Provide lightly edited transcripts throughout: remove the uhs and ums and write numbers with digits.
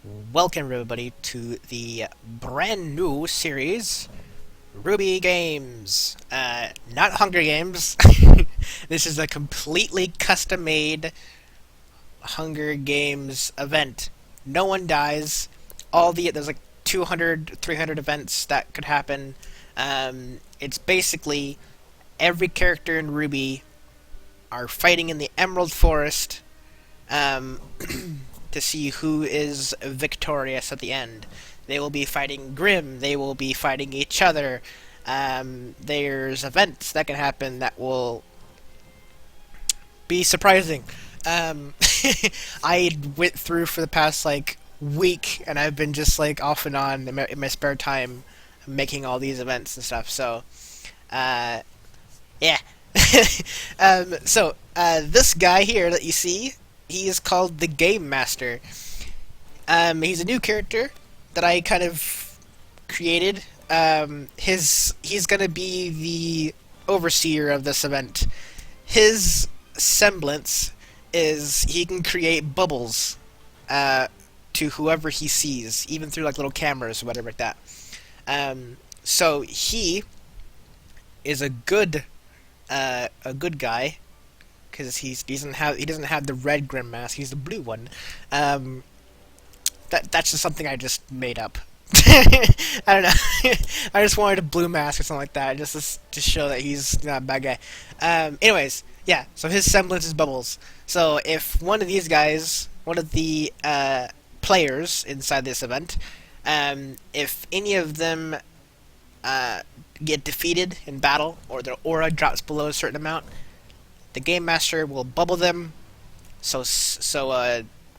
Welcome everybody to the brand new series, RWBY Games. Not Hunger Games. This is a completely custom-made Hunger Games event. No one dies. There's like 200, 300 events that could happen. It's basically every character in RWBY are fighting in the Emerald Forest. Um, to see who is victorious at the end. They will be fighting Grimm. They will be fighting each other. There's events that can happen that will be surprising. Um, I went through for the past like week, and I've been just like off and on in my spare time making all these events and stuff. So, uh, yeah. This guy here that you see, he is called the Game Master. He's a new character that I kind of created. He's gonna be the overseer of this event. His semblance is he can create bubbles to whoever he sees, even through like little cameras or whatever like that. So he is a good guy because he doesn't have the red Grim mask. He's the blue one. Um, that's just something I just made up. I don't know. I just wanted a blue mask or something like that, just to show that he's not a bad guy. Anyways, yeah. So his semblance is Bubbles. So if one of these guys, one of the players inside this event, if any of them get defeated in battle or their aura drops below a certain amount, the game master will bubble them. So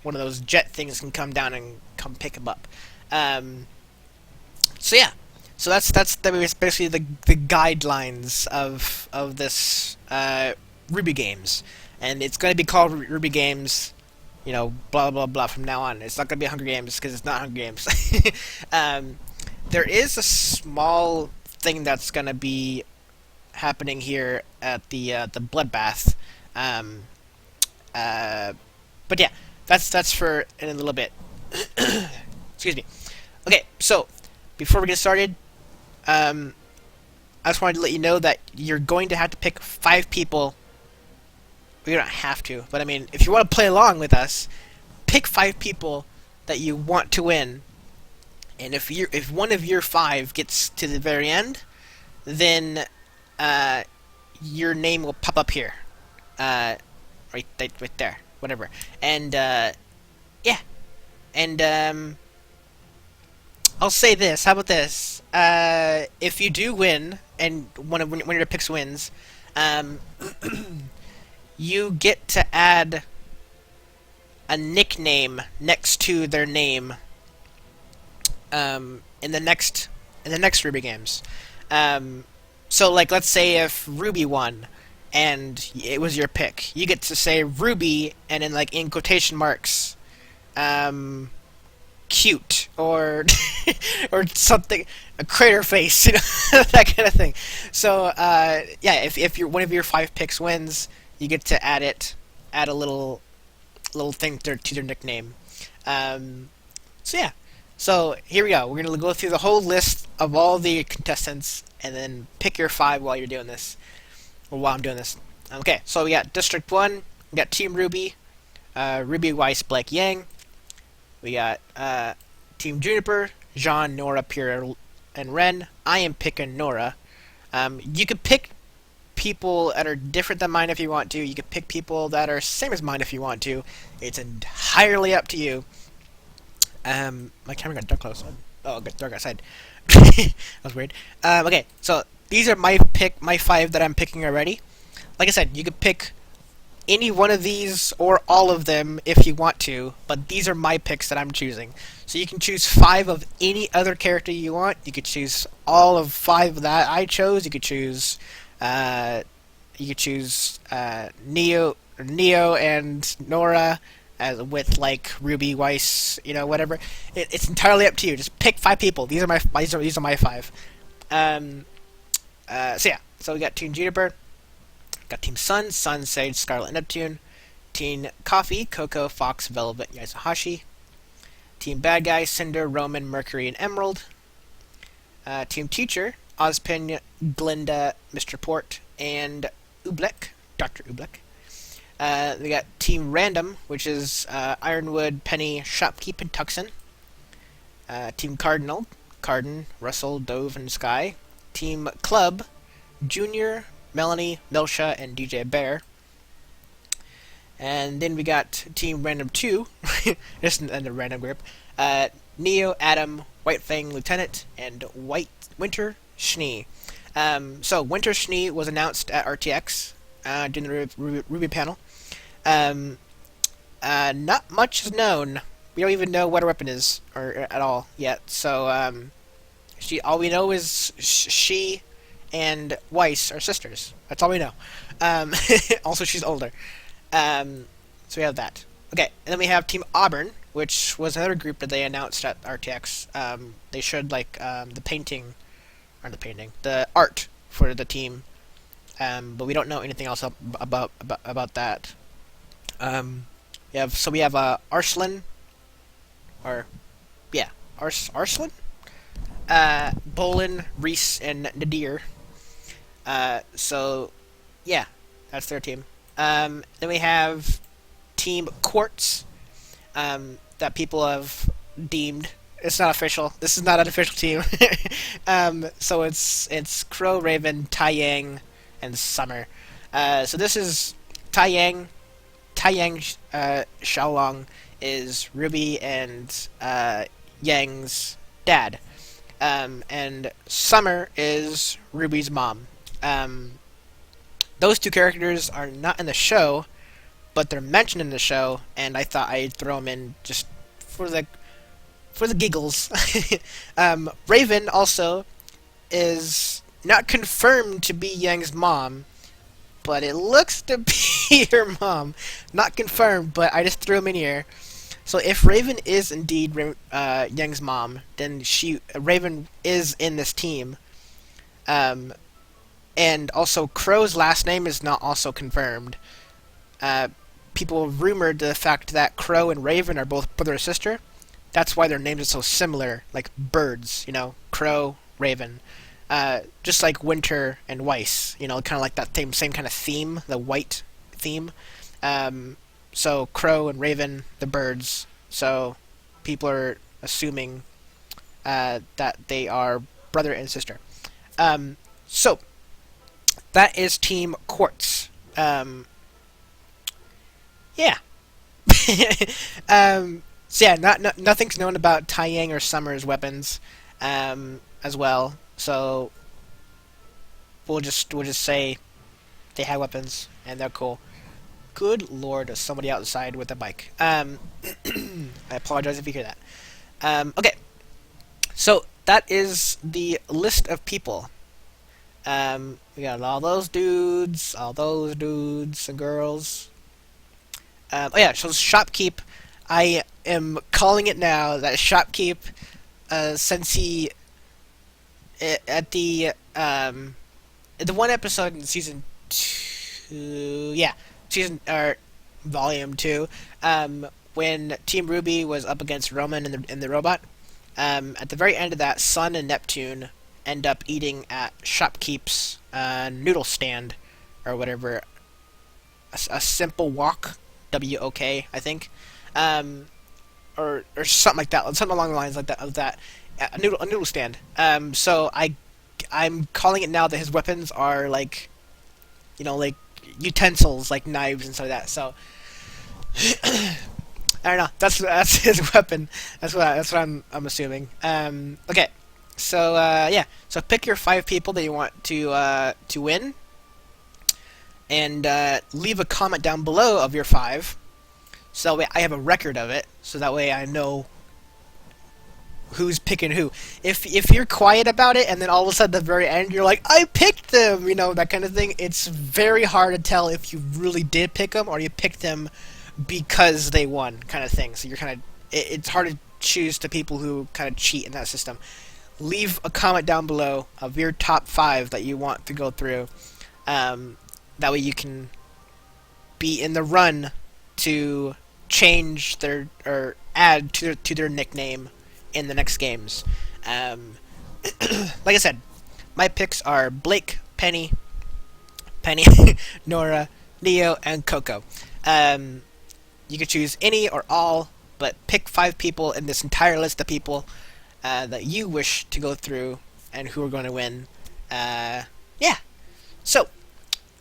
one of those jet things can come down and come pick him up. Um, so yeah, so that's basically the guidelines of this RWBY Games, and it's going to be called RWBY Games. You know, blah blah blah from now on. It's not going to be Hunger Games because it's not Hunger Games. um, there is a small thing that's going to be happening here at the bloodbath. Um, but yeah, that's for in a little bit. Excuse me. Okay, so before we get started, um, I just wanted to let you know that you're going to have to pick 5 people. Well, you don't have to, but I mean, if you want to play along with us, pick 5 people that you want to win. And if one of your 5 gets to the very end, then your name will pop up here, right there, whatever. And yeah, and I'll say this. How about this? If you do win, and one of your picks wins, um, you get to add a nickname next to their name in the next RWBY Games. So, like, let's say if RWBY won, and it was your pick, you get to say RWBY, and in quotation marks, cute, or or something, a crater face, that kind of thing. So, yeah, if one of your 5 picks wins, you get to add a little thing to their nickname. So yeah. So here we go. We're gonna go through the whole list of all the contestants, and then pick your 5 while you're doing this, or while I'm doing this. Okay. So we got District 1. We got Team RWBY, Ruby, Weiss, Blake, Yang. We got Team Juniper, Jean, Nora, Pierre, and Ren. I am picking Nora. You could pick people that are different than mine if you want to. You could pick people that are same as mine if you want to. It's entirely up to you. My camera got dark close. Oh, it got dark outside. That was weird. Okay, so these are my 5 that I'm picking already. Like I said, you could pick any one of these or all of them if you want to, but these are my picks that I'm choosing. So you can choose 5 of any other character you want. You could choose all of 5 that I chose. You could choose Neo and Nora, with like RWBY, Weiss, whatever. It's entirely up to you. Just pick 5 people. These are my 5. So yeah. So we got Team Juniper, got Team Sun, Sage, Scarlet, Neptune, Team Coffee, Coco, Fox, Velvet, Yasuhashi, Team Bad Guy, Cinder, Roman, Mercury, and Emerald. Team Teacher, Ozpin, Glinda, Mr. Port, and Oobleck, Dr. Oobleck. We got Team Random, which is Ironwood, Penny, Shopkeep, and Tuxin. Team Cardinal, Carden, Russell, Dove, and Sky. Team Club, Junior, Melanie, Milsha, and DJ Bear. And then we got Team Random 2, just in the random group. Neo, Adam, White Fang, Lieutenant, and Winter Schnee. So Winter Schnee was announced at RTX during the RWBY panel. Not much is known. We don't even know what her weapon is or at all yet. So all we know is she and Weiss are sisters. That's all we know. Also, she's older. So we have that. Okay, and then we have Team Auburn, which was another group that they announced at RTX. They showed the art for the team, but we don't know anything else about that. We have Arslan, Arslan, Bolin, Reese, and Nadir. So yeah, that's their team. Then we have Team Quartz, that people have deemed. It's not official. This is not an official team. So it's Crow, Raven, Taiyang, and Summer. So this is Taiyang. Taiyang Xiaolong is Ruby and Yang's dad. And Summer is Ruby's mom. Those two characters are not in the show, but they're mentioned in the show, and I thought I'd throw them in just for the giggles. Raven also is not confirmed to be Yang's mom, but it looks to be her mom. Not confirmed, but I just threw him in here. So if Raven is indeed Yang's mom, then Raven is in this team. And also, Crow's last name is not also confirmed. People rumored the fact that Crow and Raven are both brother and sister. That's why their names are so similar, like birds, Crow, Raven. Just like Winter and Weiss, kind of like that same kind of theme, the white theme. So Crow and Raven, the birds. So people are assuming that they are brother and sister. So that is Team Quartz. Yeah. So yeah, nothing's known about Taiyang or Summer's weapons, as well. So we'll just say they have weapons and they're cool. Good lord, there's somebody outside with a bike. I apologize if you hear that. Okay, so that is the list of people. We got all those dudes and girls. Oh yeah, so Shopkeep, I am calling it now that Shopkeep, since he at the one episode in season 2, volume 2, when Team RWBY was up against Roman in the robot, at the very end of that, Sun and Neptune end up eating at Shopkeep's noodle stand or whatever, a simple wok, WOK, I think, or something like that, something along the lines like that of that, a noodle stand. So I'm calling it now that his weapons are like utensils, like knives and stuff like that. So I don't know. That's his weapon. That's what I'm assuming. Okay. So yeah. So pick your 5 people that you want to win, and leave a comment down below of your 5. So that way I have a record of it. So that way I know who's picking who. If you're quiet about it and then all of a sudden at the very end you're like, I picked them, that kind of thing, it's very hard to tell if you really did pick them or you picked them because they won, kind of thing. So you're kind of, it's hard to choose to people who kind of cheat in that system. Leave a comment down below of your top 5 that you want to go through. That way you can be in the run to change their, or add to their nickname in the next games. Um, like I said, my picks are Blake, Penny, Nora, Neo, and Coco. Um, you can choose any or all, but pick 5 people in this entire list of people that you wish to go through and who are going to win. Yeah. So,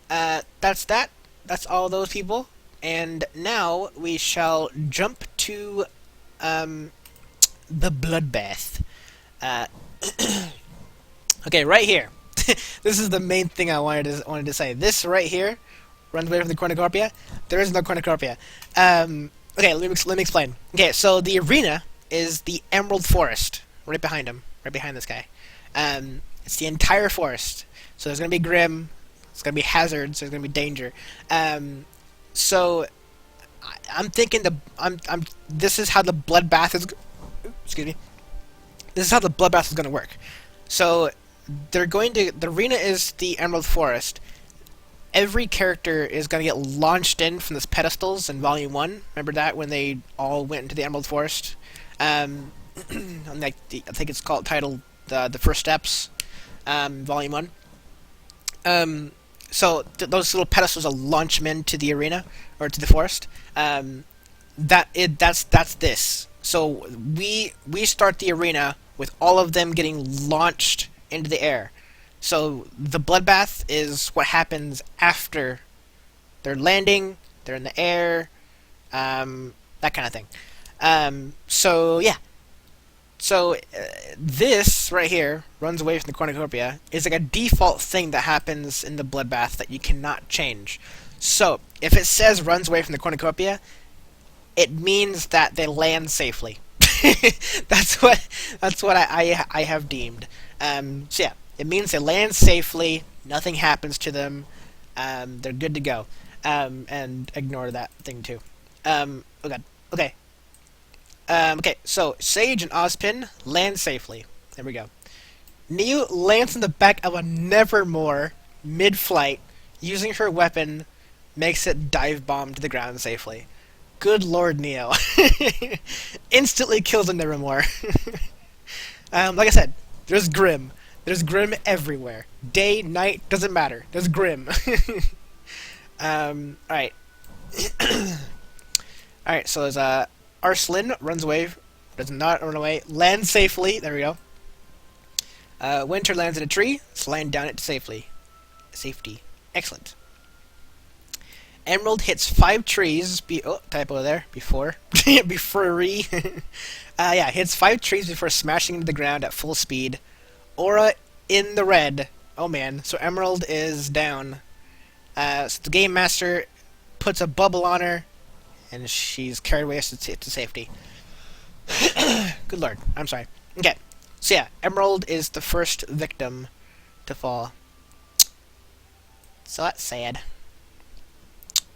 that's that. That's all those people. And now we shall jump to the bloodbath. Uh, okay, right here. This is the main thing I wanted to say. This right here runs away from the cornucopia. There is no cornucopia. Okay, let me explain. Okay, so the arena is the Emerald Forest, right behind him, right behind this guy. It's the entire forest. So there's gonna be Grim. There's gonna be hazards. There's gonna be danger. So I'm thinking this is how the bloodbath is. Excuse me. This is how the bloodbath is gonna work. So the arena is the Emerald Forest. Every character is gonna get launched in from these pedestals in Volume 1. Remember that when they all went into the Emerald Forest? Like I think it's titled the First Steps, Volume 1. So those little pedestals will launch them into the arena or to the forest. That's this. So we start the arena with all of them getting launched into the air. So the bloodbath is what happens after they're landing, they're in the air, that kind of thing. So yeah. So this right here runs away from the cornucopia is like a default thing that happens in the bloodbath that you cannot change. So if it says runs away from the cornucopia, it means that they land safely. that's what I have deemed. So yeah, it means they land safely. Nothing happens to them. They're good to go. And ignore that thing too. Oh god. Okay. Okay, so Sage and Ozpin land safely. There we go. Neo lands in the back of a Nevermore mid-flight, using her weapon, makes it dive bomb to the ground safely. Good lord, Neo. Instantly kills a Nevermore. Like I said, there's Grim. There's Grim everywhere. Day, night, doesn't matter. There's Grim. Alright. Alright, so there's Arslan runs away, does not run away, lands safely, there we go. Winter lands in a tree, sliding down it safely. Safety. Excellent. Emerald hits 5 trees, typo there, before. Yeah, hits 5 trees before smashing into the ground at full speed. Aura in the red. Oh man, so Emerald is down. So the Game Master puts a bubble on her, and she's carried away to safety. Good lord. I'm sorry. Okay. So yeah, Emerald is the first victim to fall. So that's sad.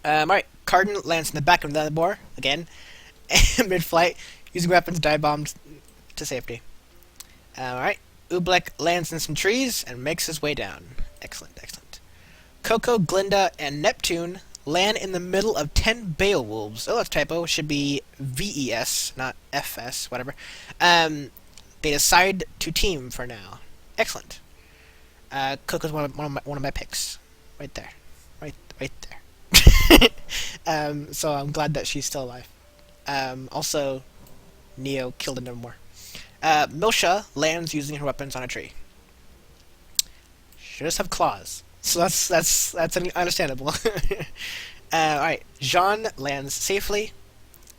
Alright. Cardin lands in the back of the boar, again. Mid-flight, using weapons, dive bombs to safety. Alright. Oobleck lands in some trees and makes his way down. Excellent, excellent. Coco, Glinda, and Neptune land in the middle of 10 Beowulfs. Oh, that's typo. Should be VES, not FS, whatever. They decide to team for now. Excellent. Coco's one of my picks. Right there. Right there. So I'm glad that she's still alive. Also, Neo killed a Nevermore. Milsha lands using her weapons on a tree. She does have claws. So that's understandable. Alright, Jean lands safely,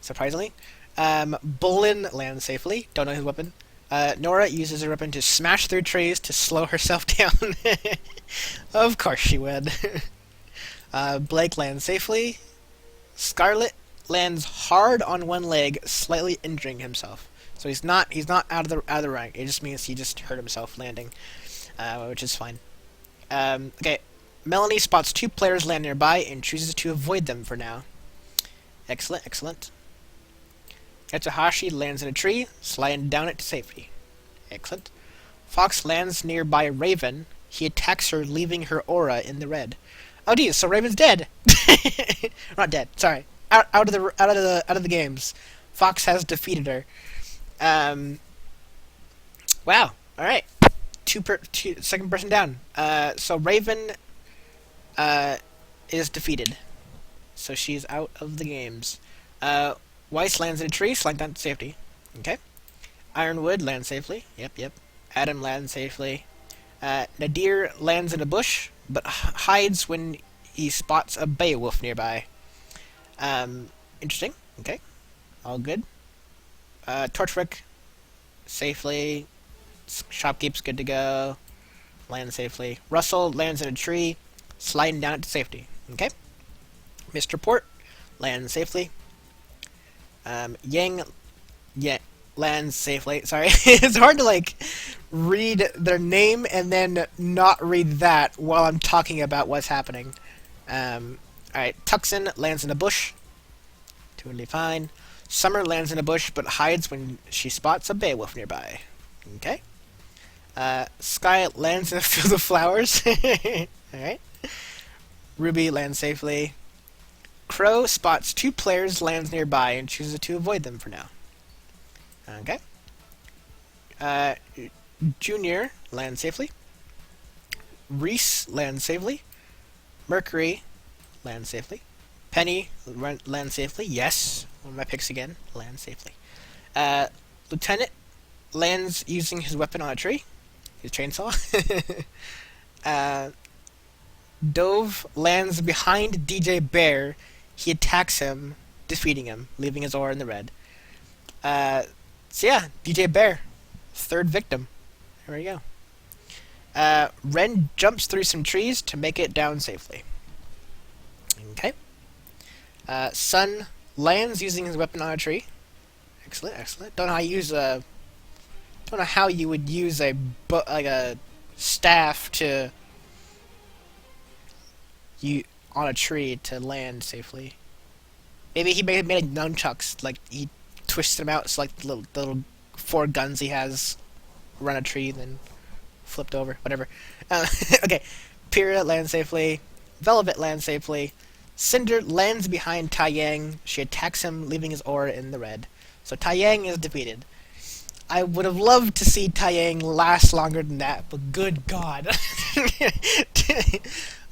surprisingly. Bolin lands safely, don't know his weapon. Nora uses her weapon to smash through trees to slow herself down. Of course she would. Blake lands safely. Scarlet lands hard on one leg, slightly injuring himself. So he's not out of the rank. It just means he just hurt himself landing, which is fine. Okay, Melanie spots 2 players land nearby and chooses to avoid them for now. Excellent, excellent. Etsuhashi lands in a tree, sliding down it to safety. Excellent. Fox lands nearby Raven. He attacks her, leaving her aura in the red. Oh geez, so Raven's dead. Not dead. Sorry, out of the games. Fox has defeated her. Um, wow. All right. Second person down. So Raven is defeated. So she's out of the games. Weiss lands in a tree, slide down to safety. Okay. Ironwood lands safely. Yep. Adam lands safely. Nadir lands in a bush, but hides when he spots a Beowulf nearby. Interesting. Okay. All good. Torchwick safely. Shopkeep's good to go. Lands safely. Russell lands in a tree, sliding down to safety. Okay. Mr. Port lands safely. Yang lands safely. Sorry, it's hard to like read their name and then not read that while I'm talking about what's happening. Alright, Tuxin lands in a bush. Totally fine. Summer lands in a bush but hides when she spots a Beowulf nearby. Okay. Sky lands in a field of flowers. Alright. Ruby lands safely. Crow spots two players, lands nearby, and chooses to avoid them for now. Okay. Junior lands safely. Reese lands safely. Mercury lands safely. Penny lands safely. Yes. One of my picks again. Lands safely. Lieutenant lands using his weapon on a tree. His chainsaw. Dove lands behind DJ Bear. He attacks him, defeating him, leaving his aura in the red. So yeah, DJ Bear, third victim. There we go. Ren jumps through some trees to make it down safely. Okay. Sun lands using his weapon on a tree. Excellent. Don't know how you would use a staff to on a tree to land safely. Maybe he made nunchucks, like he twisted them out so like the little 4 guns he has run a tree then flipped over, whatever. Okay, Pyrrha lands safely. Velvet lands safely. Cinder lands behind Taiyang. She attacks him, leaving his aura in the red. So Taiyang is defeated. I would have loved to see Taiyang last longer than that, but good God.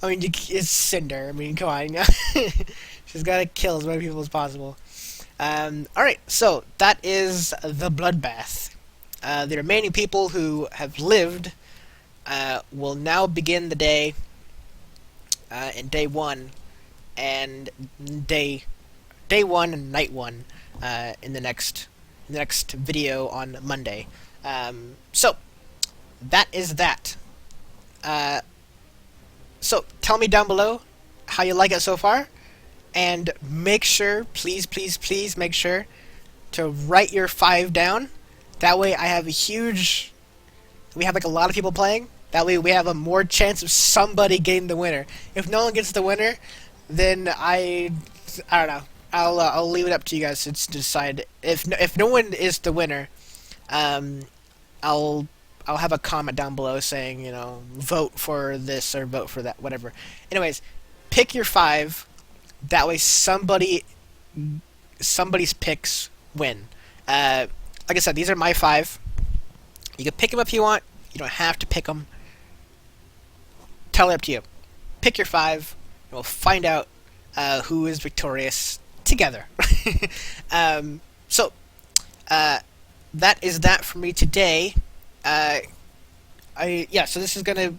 I mean, it's Cinder. I mean, come on. She's got to kill as many people as possible. Alright, so that is the bloodbath. The remaining people who have lived will now begin the day in day 1 and day 1 and night 1 in the next video on Monday. So that is that. So tell me down below how you like it so far, and make sure, please make sure to write your 5 down. That way I have we have like a lot of people playing. That way we have a more chance of somebody getting the winner. If no one gets the winner, then I don't know. I'll leave it up to you guys to decide. If no one is the winner, I'll have a comment down below saying, vote for this or vote for that, whatever. Anyways, pick your 5. That way somebody's picks win. Like I said, these are my 5. You can pick them if you want. You don't have to pick them. Totally up to you. Pick your 5, and we'll find out who is victorious together. So that is that for me today. So this is gonna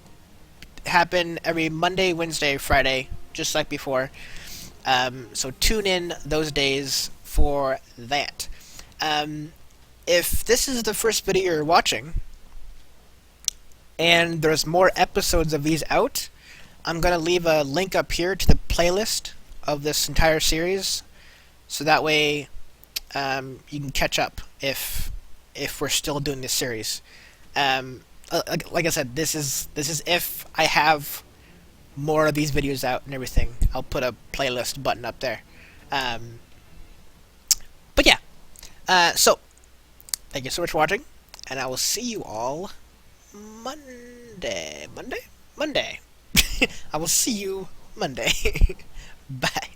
happen every Monday, Wednesday, Friday, just like before. So tune in those days for that. If this is the first video you're watching, and there's more episodes of these out, I'm gonna leave a link up here to the playlist of this entire series, so that way you can catch up if we're still doing this series. Like I said, this is if I have more of these videos out and everything. I'll put a playlist button up there. But yeah, so thank you so much for watching, and I will see you all Monday. I will see you Monday. Bye.